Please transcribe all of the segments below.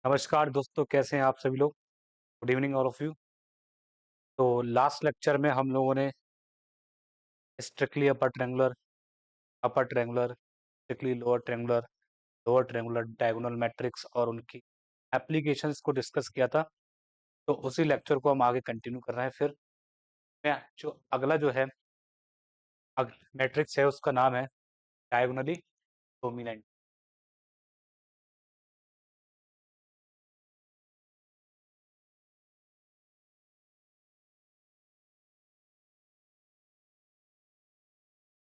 नमस्कार दोस्तों, कैसे हैं आप सभी लोग? Good evening all of you. तो लास्ट लेक्चर में हम लोगों ने strictly upper triangular, strictly lower triangular, diagonal matrix और उनकी एप्लीकेशंस को डिस्कस किया था। तो उसी लेक्चर को हम आगे कंटिन्यू कर रहे हैं। फिर मैं जो अगला जो है मैट्रिक्स है उसका नाम है डायगोनली डोमिनेंट।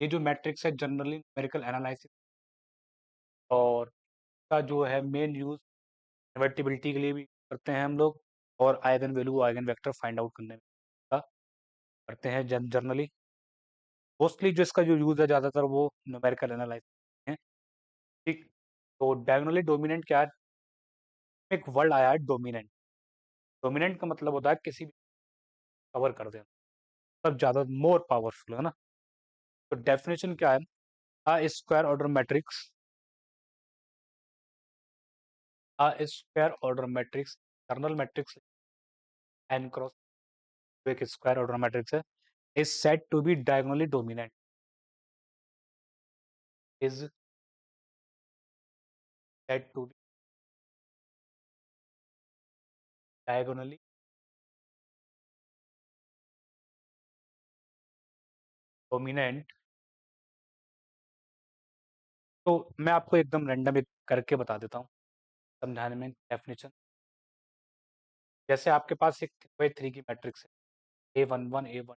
ये जो मैट्रिक्स है जनरली न्यूमेरिकल एनालिसिस और का जो है मेन यूज कन्वर्टिबिलिटी के लिए भी करते हैं हम लोग, और eigen value eigen vector find out करने में का करते हैं जनरली। मोस्टली जो इसका जो यूज़ है ज़्यादातर वो न्यूमेरिकल एनालिसिस है। ठीक। तो डायगोनली डोमिनेंट क्या है? एक वर्ड आया है डोमिनेंट। डोमिनेंट का मतलब होता है किसी भी कवर कर देना, मतलब ज़्यादा मोर पावरफुल है ना। तो डेफिनेशन क्या है? A square order matrix, a square order matrix, kernel matrix n cross एक स्क्वायर ऑर्डर मैट्रिक्स है, is said to be diagonally dominant, is said to be diagonally dominant. तो मैं आपको एकदम रैंडम एक करके बता देता हूँ समझाने में डेफिनेशन। जैसे आपके पास एक 3 की मैट्रिक्स है, A11 A1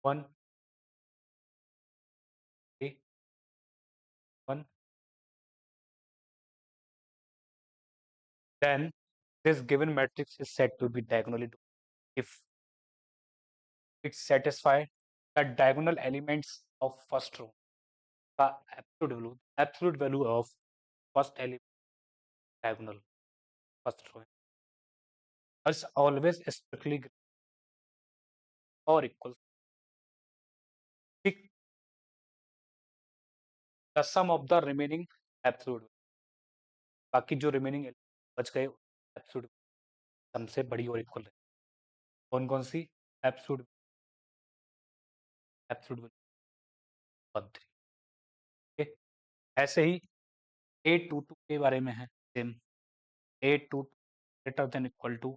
1 A1, then this given matrix is said to be diagonally if it satisfies the diagonal elements of first row. The absolute value of first element diagonal first row is always strictly or equal to the sum of the remaining absolute, बाकी जो remaining बच गए absolute सम से बड़ी और equal है। कौन कौन सी? absolute absolute 1 3। ठीक। ऐसे ही A22 के बारे में है same, A22 greater than equal to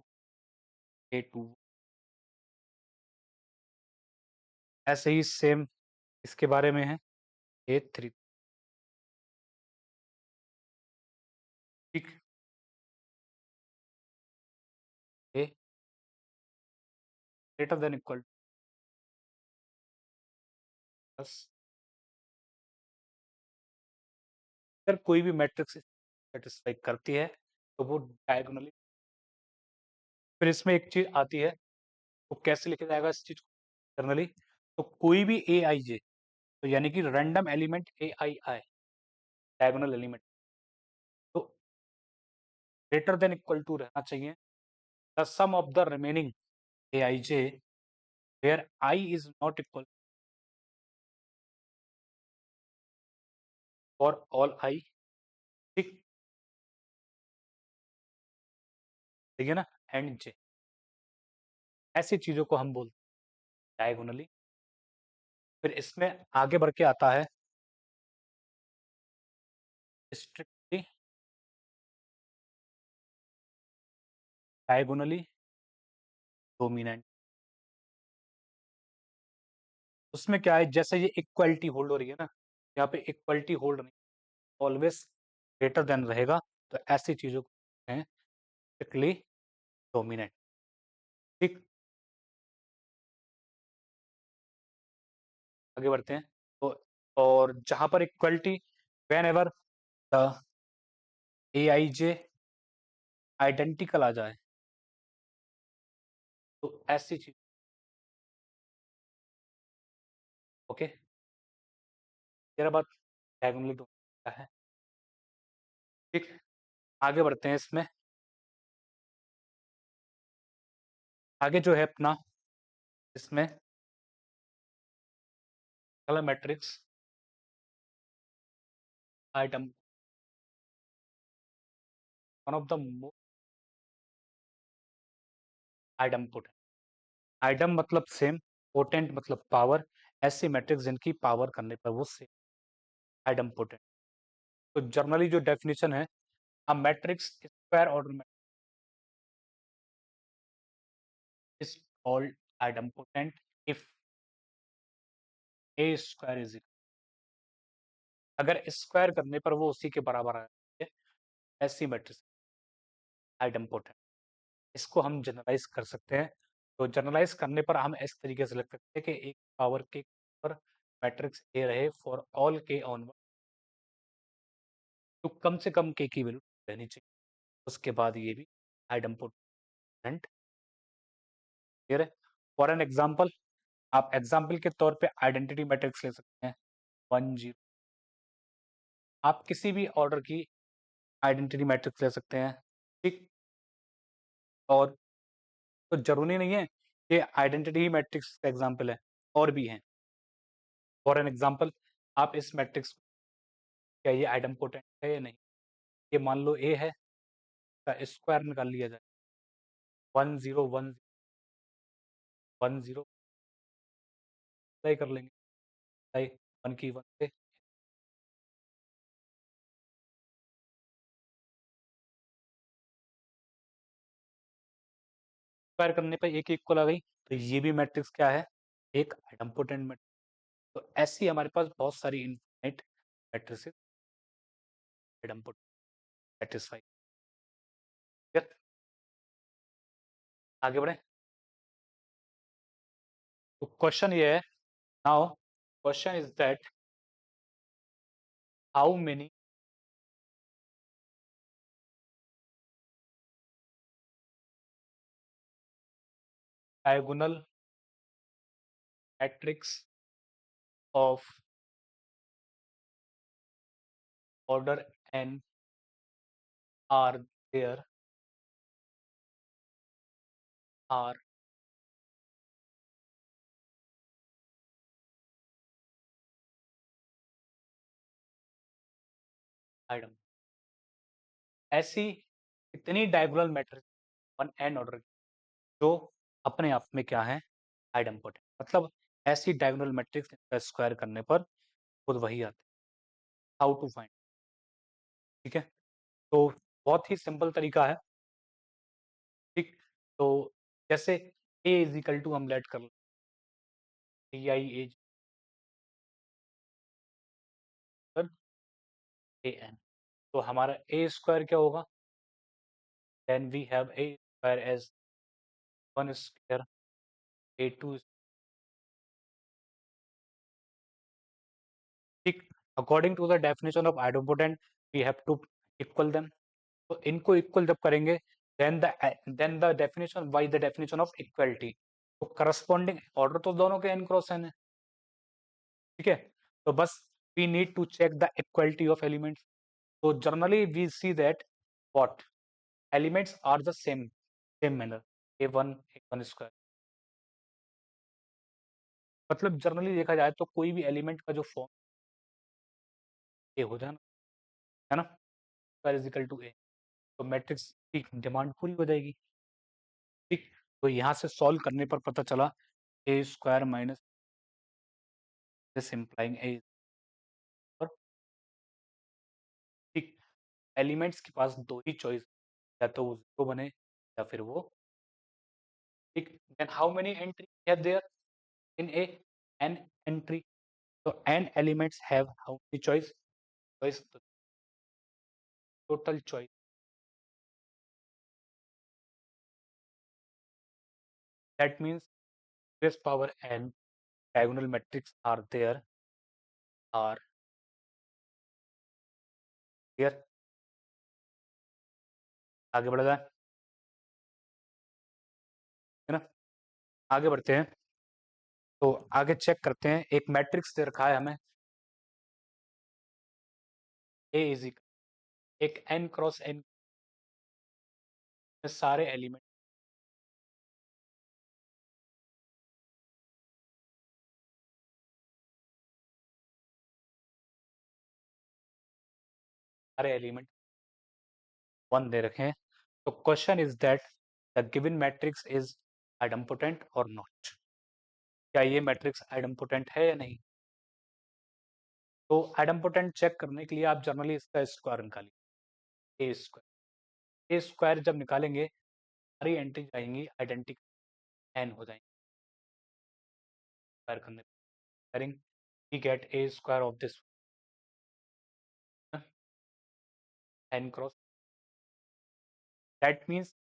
A2। ऐसे ही सेम इसके बारे में है A3। ठीक। A greater than equal plus, अगर कोई भी मैट्रिक्स सेटिस्फाई करती है तो वो डायगोनली। फिर इसमें एक चीज आती है, तो कैसे लिखा जाएगा इस चीज को जनरली? तो कोई भी ए आई जे, तो यानी कि random element a i i diagonal element, तो ग्रेटर देन इक्वल टू रहना चाहिए the sum of the remaining a i j where i is not equal for all i. ठीक। ठीक है ना? एंड जे, ऐसी चीजों को हम बोलते हैं डायगोनली। फिर इसमें आगे बढ़ के आता है स्ट्रिक्टली डायगोनली डोमिनेंट। उसमें क्या है, जैसे ये इक्वलिटी होल्ड हो रही है ना, यहाँ पे इक्वलिटी होल्ड नहीं, ऑलवेज ग्रेटर देन रहेगा, तो ऐसी चीजों को हैं स्ट्रिक्टली डोमिनेंट। ठीक। आगे बढ़ते हैं। तो और जहां पर equality whenever the a i j identical आ जाए, तो ऐसी चीज। ओके, तेरा बात डायगोनली डोमिनेंट है। ठीक। आगे बढ़ते हैं इसमें। आगे जो है अपना इसमें colour matrix item one of the most idempotent. Idem मतलब सेम, पोटेंट मतलब पावर, ऐसी मैट्रिक्स जिनकी पावर करने पर वो सेम, आइडम्पोटेंट। तो जनरली जो डेफिनेशन है, a matrix square order matrix is called idempotent if a square is equal, अगर स्क्वायर करने पर वो उसी के बराबर आ जाती है, ऐसी मैट्रिक्स आइडम्पोटेंट। इसको हम जनरलाइज कर सकते हैं। तो जनरलाइज करने पर हम इस तरीके से लिख सकते हैं कि एक पावर के पर मैट्रिक्स ए रहे फॉर ऑल के ऑनवर्ड, तो कम से कम के की वैल्यू रहनी चाहिए, उसके बाद ये भी आइडम्पोटेंट। क्लियर है? फॉर एन एग्जाम्पल, आप एग्जाम्पल के तौर पे आइडेंटिटी मैट्रिक्स ले सकते हैं 1 0। आप किसी भी ऑर्डर की आइडेंटिटी मैट्रिक्स ले सकते हैं, ठीक। और तो जरूरी नहीं है कि आइडेंटिटी मैट्रिक्स का एग्जाम्पल है, और भी हैं। फॉर एन एग्जाम्पल, आप इस मैट्रिक्स, क्या ये आइडम्पोटेंट है या नहीं, ये मान लो ए है, का स्क्वायर निकाल लिया जाए, 1 0 1 1 0 ट्राई कर लेंगे, ट्राई 1 की 1 से स्क्वायर करने पर एक इक्वल आ गई, तो ये भी मैट्रिक्स क्या है, एक आइडम्पोटेंट मैट्रिक्स। तो ऐसी हमारे पास बहुत सारी इनफाइनाइट मैट्रिसेस आइडम्पोटेंट सेटिस्फाई। आगे बढ़े। तो क्वेश्चन ये है, now question is that how many diagonal matrix of order n are there are item। ऐसी कितनी diagonal matrix one n order जो अपने आप में क्या है, आइडम्पोटेंट, मतलब ऐसी डायगोनल मैट्रिक्स का स्क्वायर करने पर खुद वही आते हैं। हाउ टू फाइंड, ठीक है। तो बहुत ही सिंपल तरीका है, ठीक। तो जैसे a इज इक्वल टू हम लेट कर t i as a n, तो हमारा ए स्क्वायर क्या होगा, then we have a square as 1 square a two, ठीक। According to the definition of idempotent we have to equal them. तो इनको equal जब करेंगे, then the definition, by the definition of equality, तो corresponding order तो दोनों के n cross n है, ठीक है। तो बस we need to check the equality of elements. तो generally we see that what elements are the same manner, a1 square, मतलब जनरली देखा जाए तो कोई भी एलिमेंट का जो फॉर्म ए हो जाए ना, है ना, स्क्वायर इज इक्वल टू ए, तो मैट्रिक्स की डिमांड पूरी हो जाएगी, ठीक। तो यहाँ से सॉल्व करने पर पता चला ए स्क्वायर माइनस दिस इम्प्लाइंग ए, ठीक। एलिमेंट्स के पास दो ही चॉइस, या तो वो जीरो बने या फिर वो, ठीक। देन हाउ मेनी एंट्री है there in a, n entry, तो n elements have how many choice, choice total choice, that means this power n diagonal matrix are there are here। आगे बढ़ा जाए, है ना, आगे बढ़ते हैं। तो आगे चेक करते हैं, एक मैट्रिक्स दे रखा है हमें ए इज इक्वल एक n क्रॉस n में सारे एलिमेंट, सारे एलिमेंट 1 दे रखे हैं। तो question is that the given matrix is idempotent और नॉट। क्या ये मैट्रिक्स आइडम्पोटेंट है या नहीं? तो आइडम्पोटेंट चेक करने के लिए आप जनरली इसका स्क्वायर निकालिए, ए स्क्वायर। ए स्क्वायर जब निकालेंगे सारी एंट्री आएंगी आइडेंटिकल एन हो जाएंगी। स्क्वायर करने करेंगे we get a square of this n cross. That means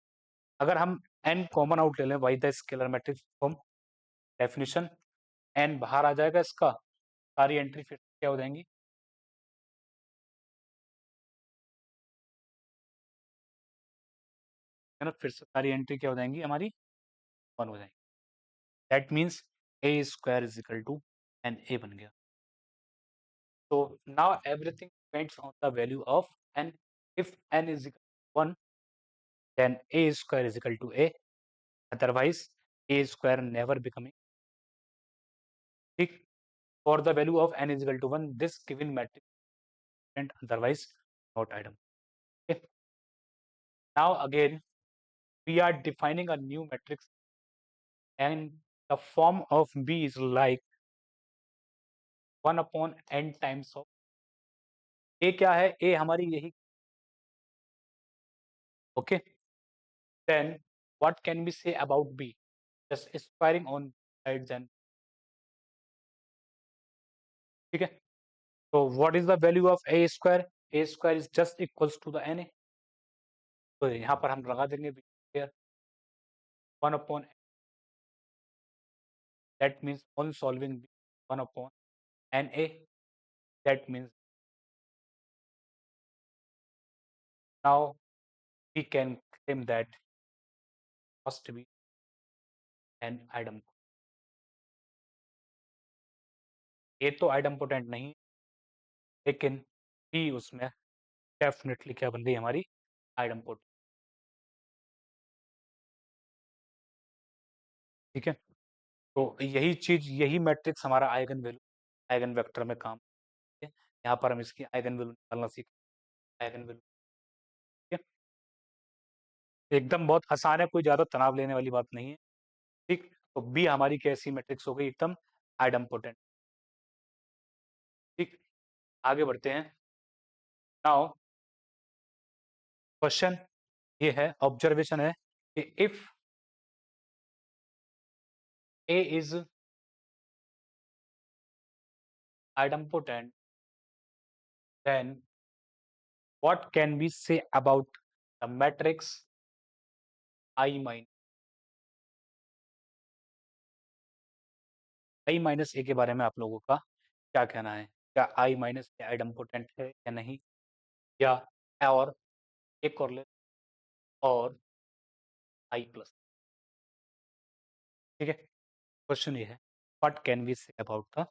अगर हम एन कॉमन आउट ले लें by the scalar matrix form definition, n बाहर आ जाएगा इसका, सारी एंट्री फिर क्या हो जाएंगी, है ना, फिर से सारी एंट्री क्या हो जाएंगी हमारी 1 हो जाएंगी। That means a square is equal to n a बन गया। तो now everything depends on the value of n. If n is equal to 1 then a square is equal to a, otherwise a square never becoming, ठीक। for the value of n is equal to 1 this given matrix and otherwise not item, okay। now again we are defining a new matrix and the form of b is like 1 upon n times of a। क्या है a हमारी यही, okay। then what can we say about b, just squaring on sides and, ठीक है। so what is the value of a square? A square is just equals to the na, तो यहाँ पर हम लगा देंगे here 1 upon, that means on solving 1 upon na, that means now we can claim that must be an item। ये तो आइडम्पोटेंट नहीं, लेकिन भी उसमें डेफिनेटली क्या बन गई हमारी आइडम्पोटेंट, ठीक है। तो यही चीज, यही मैट्रिक्स हमारा आइगन वैल्यू आइगन वेक्टर में काम है। यहाँ पर हम इसकी आइगन वैल्यू निकालना सीखें, आइगन वैल्यू, ठीक है। एकदम बहुत आसान है, कोई ज्यादा तनाव लेने वाली बात नहीं है, ठीक। तो बी हमारी कैसी मैट्रिक्स हो गई, एकदम आइडम्पोटेंट, ठीक। आगे बढ़ते हैं। नाउ क्वेश्चन ये है, ऑब्जर्वेशन है कि if A is idempotent then what can we say about the matrix i minus, i minus a के बारे में आप लोगों का क्या कहना है? क्या i माइनस ए आइडम्पोटेंट है या नहीं, या और एक और ले, और i प्लस, ठीक है। क्वेश्चन ये है what can we say about the,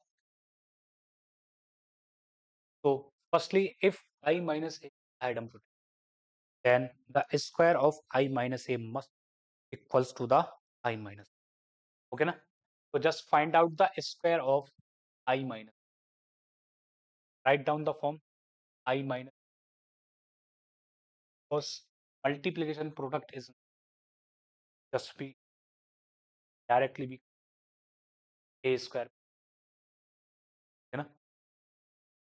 तो firstly if i minus a idempotent then the square of i minus a must equals to the i minus, okay ना। तो just find out the square of i minus, write down the form I minus, because multiplication product is just be directly be a square, है ना।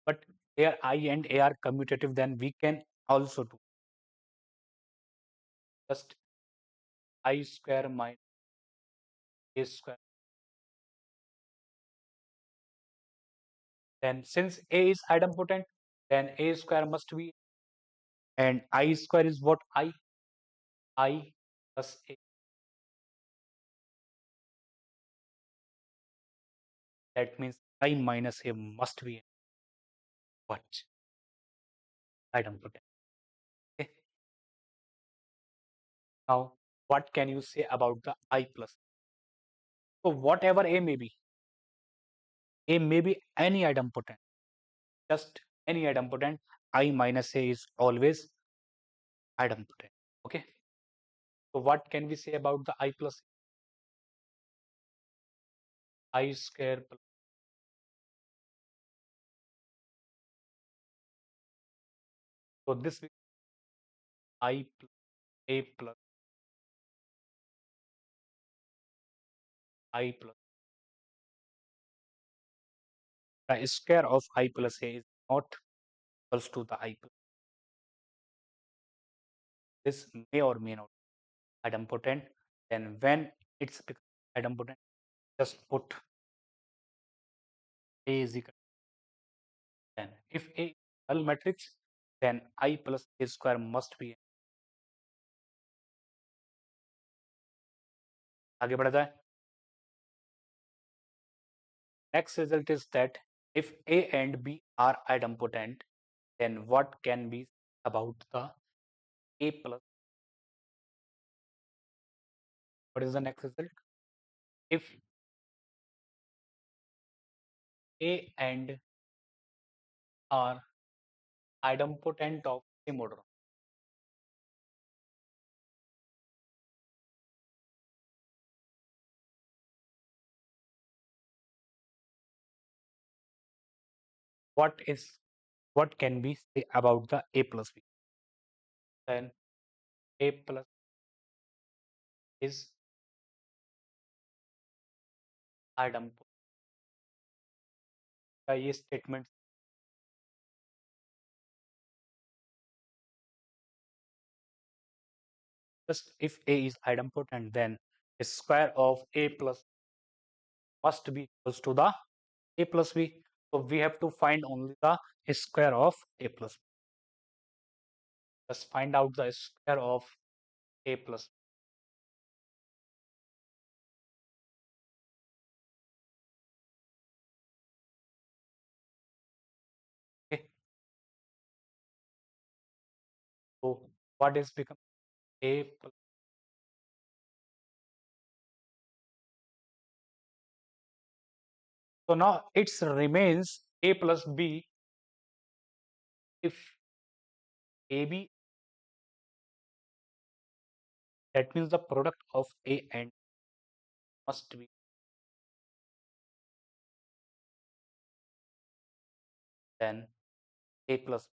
But here I and a are commutative, then we can also do just I square minus a square. Then since a is idempotent, then a square must be, and I square is what, I plus a. That means I minus a must be what, idempotent. Okay. Now what can you say about the I plus? So whatever a may be any idempotent, just any idempotent, I minus a is always idempotent, okay। So what can we say about the I plus I square plus, so this I plus A plus I plus the square of I plus A is not equals to the I plus. This may or may not be idempotent. Then when it's idempotent, just put A is equal to 10. If A is null matrix, then I plus A square must be. आगे बढ़ा जाए. Next result is that if A and B are idempotent, then what can be about the A plus? What is the next result? If A and are idempotent of same order, what can we say about the A plus B? Then A plus is idempotent. ये statement just if A is idempotent, then the square of A plus must be equals to the A plus B. So we have to find only the square of A plus B. Let's find out the square of A plus B. Okay. So what is become A plus? So now it remains A plus B if AB, that means the product of A and must be then A plus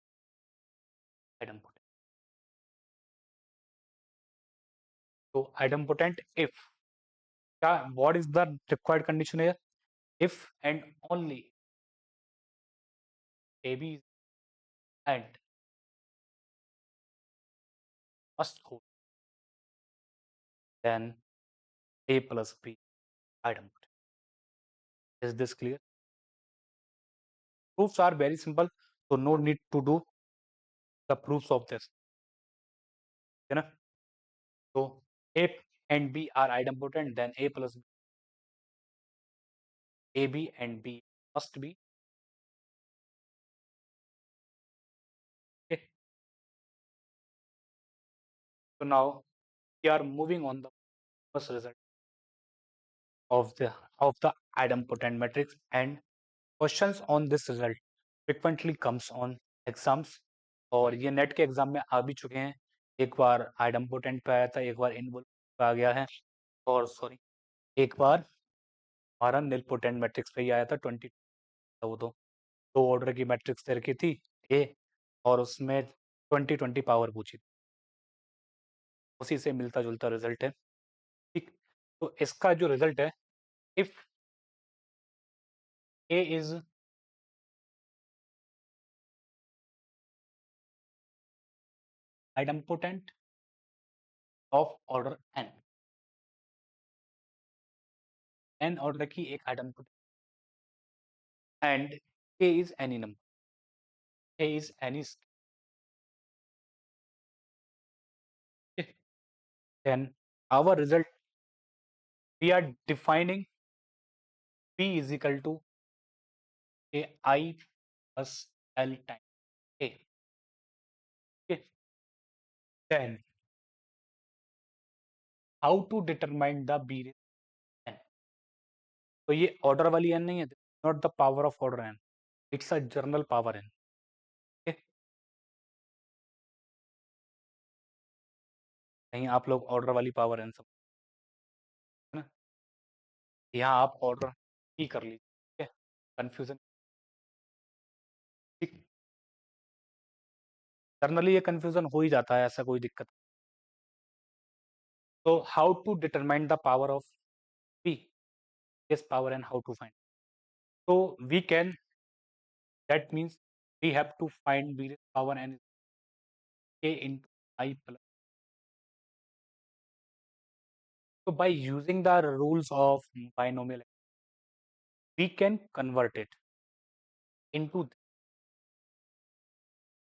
idempotent. So idempotent if, what is the required condition here? If and only AB is and must hold, then A plus B idempotent. Is this clear? Proofs are very simple, so no need to do the proofs of this. You know? So A and B are idempotent, then A plus B, AB and B must be. Okay. So now we are moving on the first result of the idempotent matrix, and questions on this result frequently comes on exams, और ये net के exam में आ भी चुके हैं. एक बार आइडम्पोटेंट पे आया था, एक बार इनवोल्व पे आ गया है, और सॉरी एक बार हमारा निलपोटेंट मैट्रिक्स पे ही आया था 20. वो तो दो ऑर्डर की मैट्रिक्स दे रखी थी ए, और उसमें 20 पावर पूछी थी. उसी से मिलता जुलता रिजल्ट है. ठीक, तो इसका जो रिजल्ट है, if A is idempotent of order n order की एक idempotent, and k is any number, k is any scale, then our result, we are defining p is equal to a I plus l time a. Okay. Then how to determine the b n? तो ये order वाली n नहीं है, not the power of order n, it's a general power n. कहीं आप लोग order वाली power n सब, है ना, यहाँ आप ऑर्डर ही कर लीजिए. ठीक है, कंफ्यूजन. ठीक. जनरली ये कंफ्यूजन हो ही जाता है, ऐसा कोई दिक्कत। तो how to determine the power of p, this power, and how to find? So we can, that means we have to find b raised power n k into I plus. So by using the rules of binomial, we can convert it into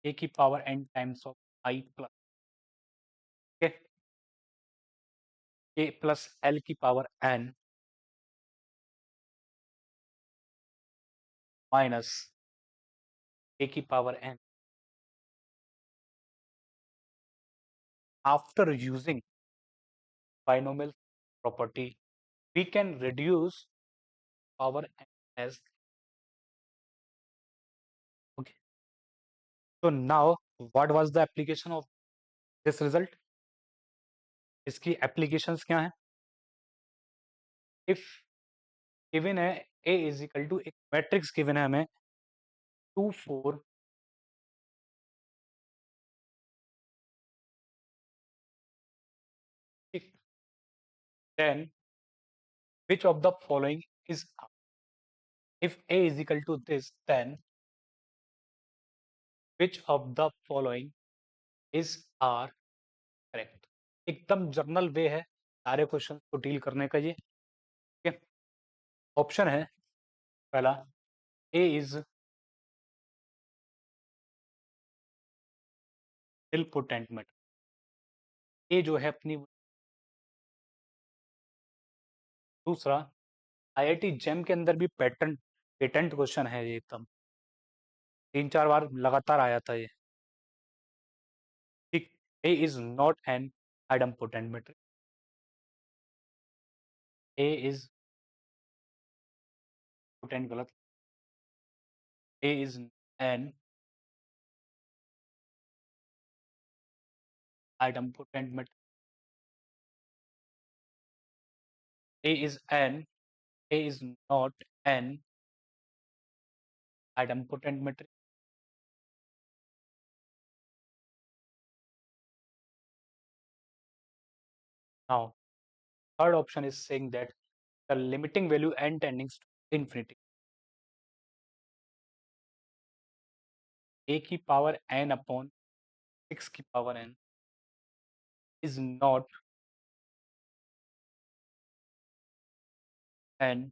a की power n times of I plus k, k plus l की power n minus a की power n. After using binomial property, we can reduce power n as, okay. So now what was the application of this result? इसकी applications क्या है? If given है a is equal to, एक matrix given है हमें 2 4 6, then which of the following is R? If a is equal to this, then which of the following is R correct? एकदम general वे है सारे question को deal करने का ये, ठीक है। ऑप्शन है पहला, ए इज निलपोटेंट मेटल। ए जो है अपनी, दूसरा आईआईटी जेम के अंदर भी पेटेंट पेटेंट क्वेश्चन है ये, एकदम 3 4 बार लगातार आया था ये, ठीक। A is not an idempotent metal. A is potent, गलत। A is an idempotent metal. A is an, a is not an idempotent metal. Now, third option is saying that the limiting value n tending to infinity, a की power n upon 6 की power n is not an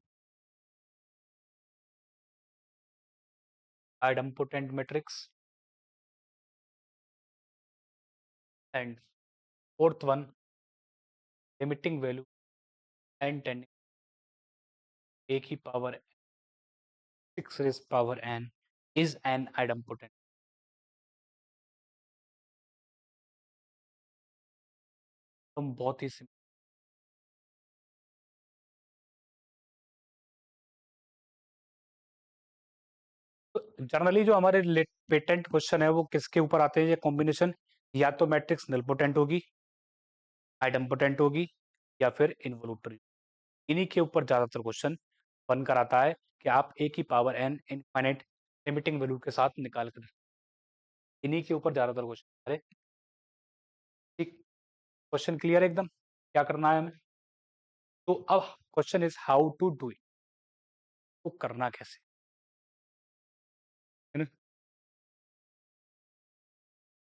idempotent matrix. And fourth one, limiting value n tending a की power 6 raised power n is an idempotent. तुम बहुत ही simple। Generally जो हमारे patent question है वो किसके ऊपर आते हैं ये कॉम्बिनेशन, या तो मैट्रिक्स निलपोटेंट होगी, आइडम्पोटेंट होगी, या फिर इनवॉल्यूटरी। इन्हीं के ऊपर ज्यादातर क्वेश्चन बनकर आता है कि आप ए की power an infinite limiting value के साथ निकाल कर, इन्हीं के ऊपर ज्यादातर क्वेश्चन। अरे ठीक, क्वेश्चन क्लियर एकदम, क्या करना है हमें? तो अब question is how to do it, तो करना कैसे, है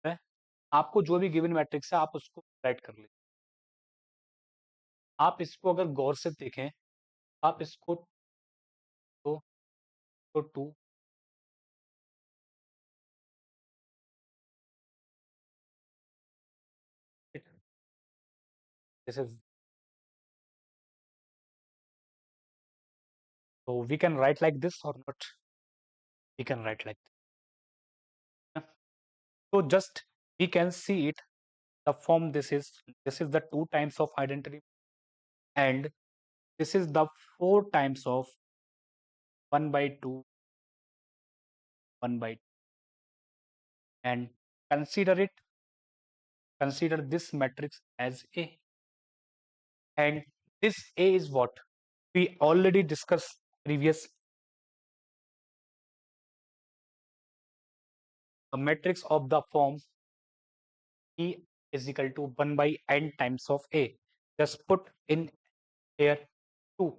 ना? आपको जो भी गिवन मैट्रिक्स है आप उसको राइट कर लीजिए। आप इसको अगर गौर से देखें, आप इसको तो 2 जैसे, so we can write like this or not? We can write like this. So just we can see it, the form this is the 2 times of identity, and this is the 4 times of 1 by 2, 1 by 2. And consider it, consider this matrix as A. And this A is what? We already discussed previous, a matrix of the form B is equal to 1 by n times of A. Just put in here 2.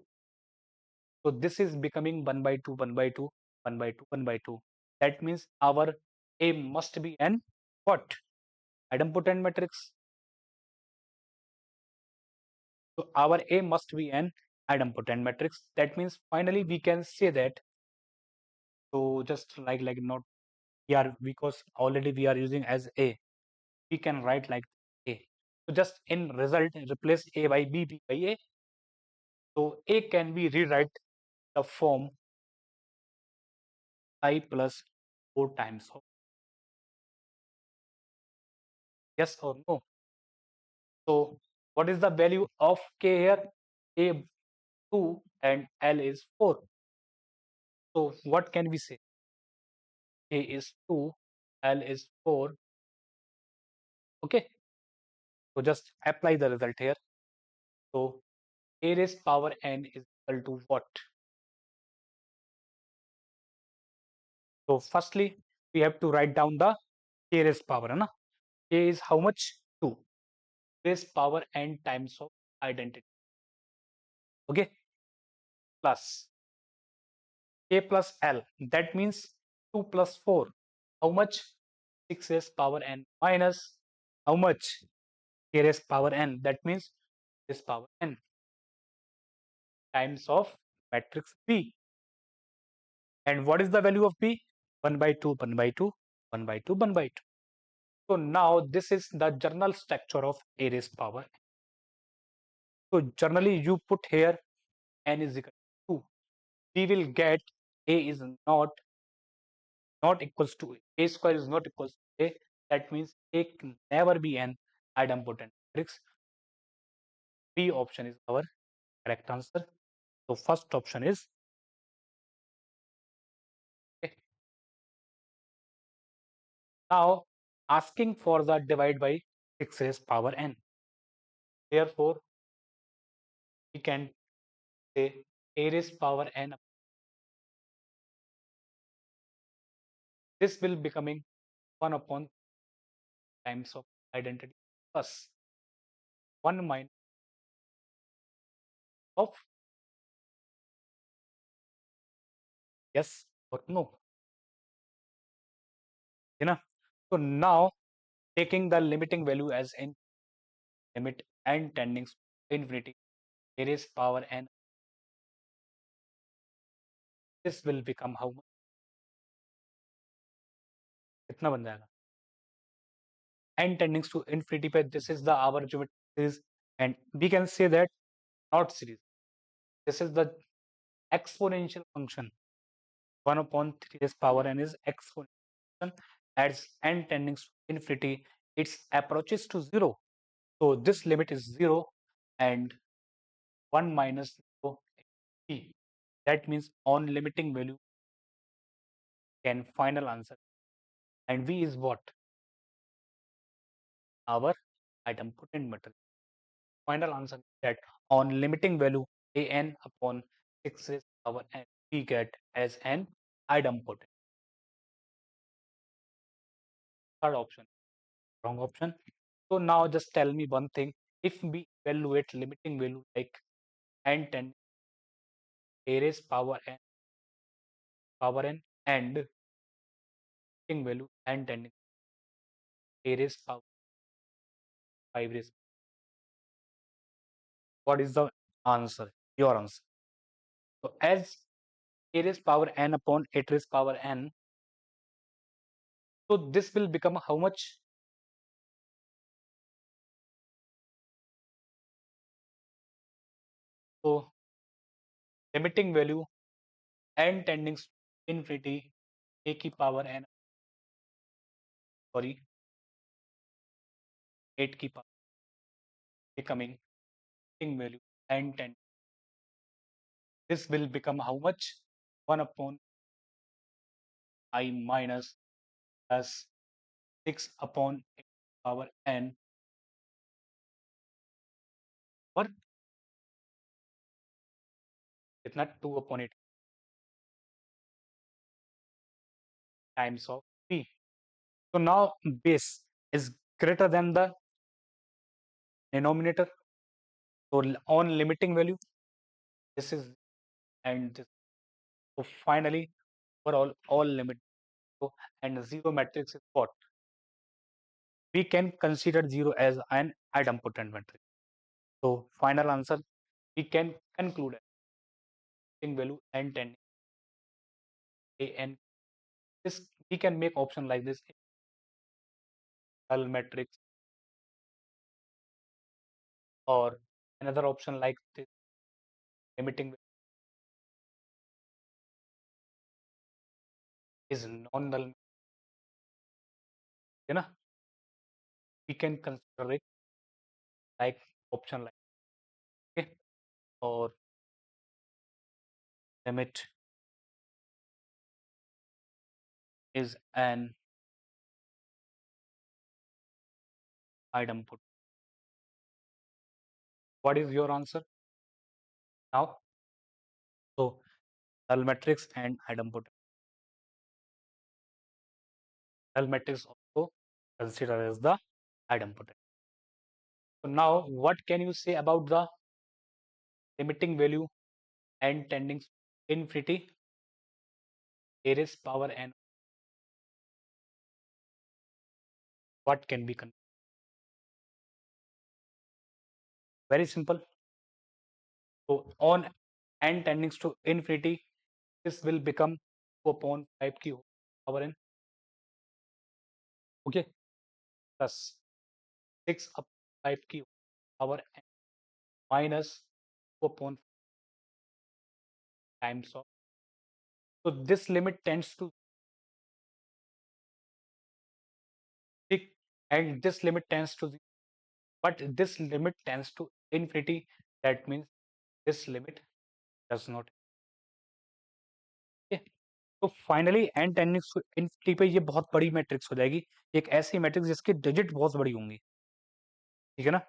So this is becoming 1 by 2, 1 by 2, 1 by 2, 1 by 2. That means our A must be an what? Idempotent matrix. So our A must be an idempotent matrix. That means finally we can say that. So just like not we are, because already we are using as A, we can write like A. So just in result replace A by B, B by A. So A can be rewrite the form I plus 4 times of, yes or no. So what is the value of K here? A 2 and L is 4. So what can we say? A is 2, L is 4. Okay. So just apply the result here. So A raised power n is equal to what? So firstly, we have to write down the K raised power. Hai na? K is how much? 2. Raised power n times of identity. Okay. Plus K plus L. That means 2 plus 4. How much? 6 raised power n minus how much? K raised power n. That means raised power n times of matrix B. And what is the value of B? 1 by 2, 1 by 2, 1 by 2, 1 by 2. So now this is the general structure of A raised power. So generally you put here n is equal to 2. We will get A is not equals to A square is not equals to A. That means A can never be an idempotent matrix. B option is our correct answer. So first option is okay. Now asking for the divide by 6 raised power n. Therefore, we can say A raised power n. This will becoming 1 upon times of identity plus 1 minus of yes or no. You know? So now taking the limiting value as n, limit n tending to infinity, A raised power n. This will become how much? कितना बन जाएगा? N tending to infinity पे this is the our geometry series, and we can say that not series. This is the exponential function. 1 upon 3 raised power n is exponential. As n tending to infinity, its approaches to 0. So this limit is 0 and 1 minus 0 p. That means on limiting value can final answer. And V is what? Our idempotent matrix. Final answer is that on limiting value an upon 6 raised power n, we get as an idempotent. Third option, wrong option. So now just tell me one thing. If we evaluate limiting value like n tend A raised power n and limiting value n tending A raised power 5 raised. What is the answer? Your answer. So as A raised power n upon 8 raised power n, so this will become how much? So limiting value n tending to infinity a की power n, sorry, 8 की power becoming limiting value n tend. This will become how much? 1 upon I minus plus 6 upon 8 power n or कितना 2 upon 8 times of p. So now base is greater than the denominator. So on limiting value, this is and this. So finally, for all limit. So, and zero matrix is what? We can consider zero as an idempotent matrix. So final answer, we can conclude in value and 10 a n. This we can make option like this null matrix, or another option like this limiting is non-null, है ना? We can consider it like option like, okay, or limit is an idempotent. What is your answer now? So null matrix and idempotent. Null matrix also considered as the idempotent. So now what can you say about the limiting value and tending to infinity? There is power n. What can be con? Very simple. So on n tending to infinity, this will become 2 upon 5 की power n. Okay, plus 6 upon 5 की power n minus 2 upon times of. So this limit tends to 6, and this limit tends to 0. But this limit tends to infinity. That means this limit does not. Okay. तो finally n tending to infinity पे ये बहुत बड़ी matrix हो जाएगी, एक ऐसी matrix जिसकी डिजिट बहुत बड़ी होंगी, ठीक है ना?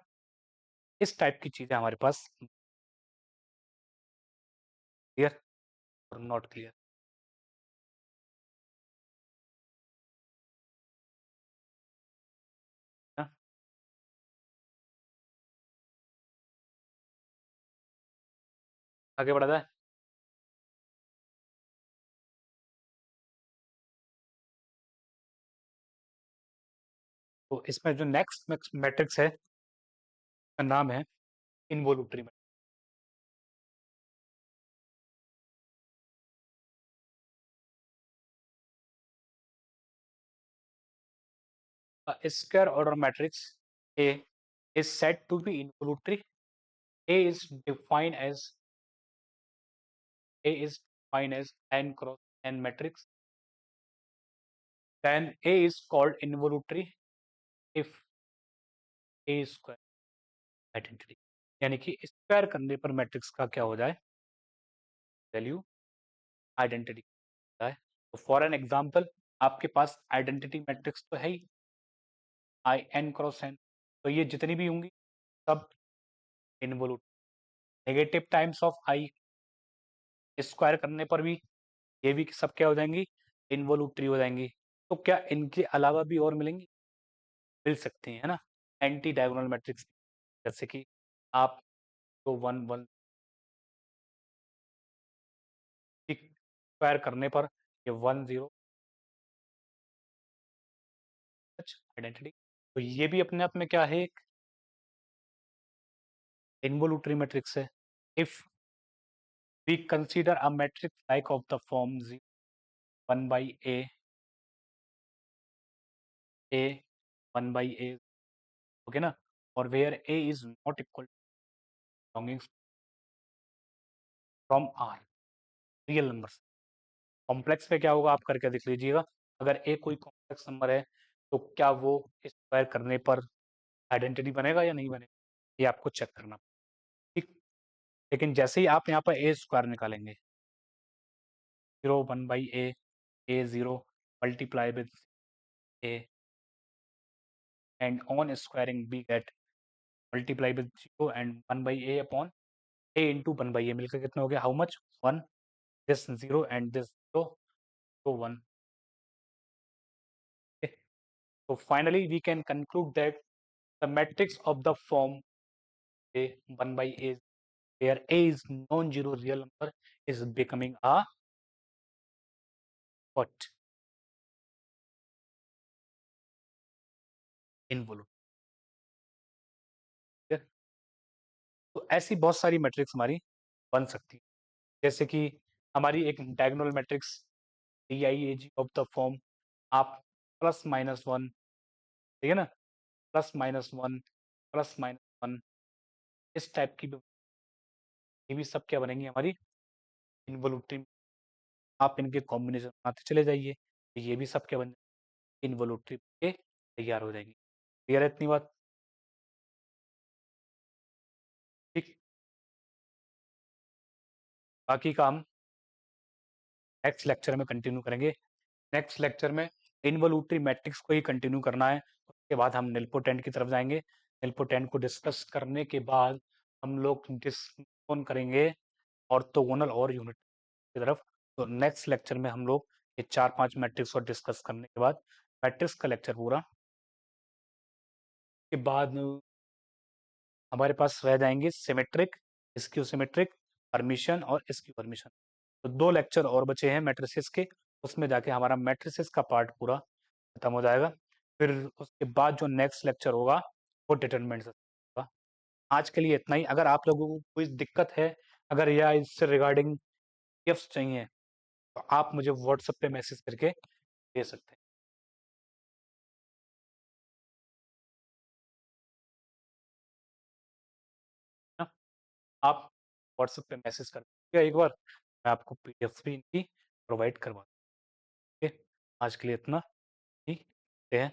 इस टाइप की चीजें हमारे पास क्लियर और नॉट क्लियर। हाँ, आगे बढ़ा जाए। तो इसमें जो नेक्स्ट मैट्रिक्स है, का नाम है involutory matrix. Square order matrix a is said to be involuntary. A is defined as n cross n matrix. Then A is called involuntary if A is square identity. यानी कि square करने पर matrix का क्या हो जाए, value identity होता है। तो फॉर एन एग्जांपल, आपके पास आइडेंटिटी मैट्रिक्स तो है ही आई एन क्रॉस एन, तो ये जितनी भी होंगी सब involutory. Negative times of I square करने पर भी ये भी सब क्या हो जाएंगी, इनवोल्यूटरी हो जाएंगी। तो क्या इनके अलावा भी और मिलेंगी? मिल सकती हैं, है ना? एंटी डायगोनल मैट्रिक्स, जैसे कि आप तो 1 1 स्क्वायर करने पर ये 1 0 आइडेंटिटी। तो ये भी अपने आप में क्या है, एक इनवोल्यूटरी मैट्रिक्स है। If we consider a matrix like of the form 1 by a 1 by a, okay ना, और where a is not equal belonging from R real numbers. Complex पे क्या होगा आप करके देख लीजिएगा। अगर a कोई कॉम्प्लेक्स नंबर है तो क्या वो स्क्वायर करने पर आइडेंटिटी बनेगा या नहीं बनेगा, ये आपको चेक करना, ठीक। लेकिन जैसे ही आप यहाँ पर ए स्क्वायर निकालेंगे, 0 1 by a 0 multiply with a, and on squaring we get multiply with 0 and 1 by a upon a into 1 by a, मिलकर कितना हो गया, how much, 1, this 0 and this 0, so 1। So finally, we can conclude that the matrix of the form A 1 by A, where A is non-zero real number, is becoming a what? Involution. तो ऐसी बहुत सारी matrix हमारी बन सकती है, जैसे कि हमारी एक diagonal matrix DIAG of the form आप प्लस माइनस वन, ठीक है ना, plus minus one, plus minus one, इस टाइप की ये भी सब क्या बनेंगी हमारी इन्वोल्यूटरी। आप इनके कॉम्बिनेशन बनाते चले जाइए, तो ये भी सब क्या बन इन्वोल्यूटरी के तैयार हो जाएंगी। क्लियर है इतनी बात? ठीक, बाकी का हम नेक्स्ट लेक्चर में कंटिन्यू करेंगे। नेक्स्ट लेक्चर में इन्वोल्यूटरी मैट्रिक्स को ही कंटिन्यू करना है, उसके बाद हम निलपोटेंट की तरफ जाएंगे। निलपोटेंट को डिस्कस करने के बाद हम लोग डिस्कस करेंगे ऑर्थोगोनल और यूनिट की तरफ। तो नेक्स्ट लेक्चर में हम लोग ये 4-5 मैट्रिक्स को डिस्कस करने के बाद मैट्रिक्स का लेक्चर पूरा के बाद हमारे पास रह जाएंगे सिमेट्रिक, स्क्यू सिमेट्रिक, परमिशन और स्क्यू परमिशन। तो 2 लेक्चर और बचे हैं मैट्रिसेस के, उसमें जाके हमारा मैट्रिसेस का पार्ट पूरा खत्म हो जाएगा। फिर उसके बाद जो नेक्स्ट लेक्चर होगा वो डिटरमिनेंट्स होगा। आज के लिए इतना ही। अगर आप लोगों को कोई दिक्कत है, अगर या इससे रिगार्डिंग टिप्स चाहिए, तो आप मुझे व्हाट्सएप पे मैसेज करके दे सकते हैं ना। आप व्हाट्सएप पे मैसेज कर दीजिएगा एक बार, मैं आपको पीडीएफ भी इनकी प्रोवाइड करवा दूँ। ओके, आज के लिए इतना ही। है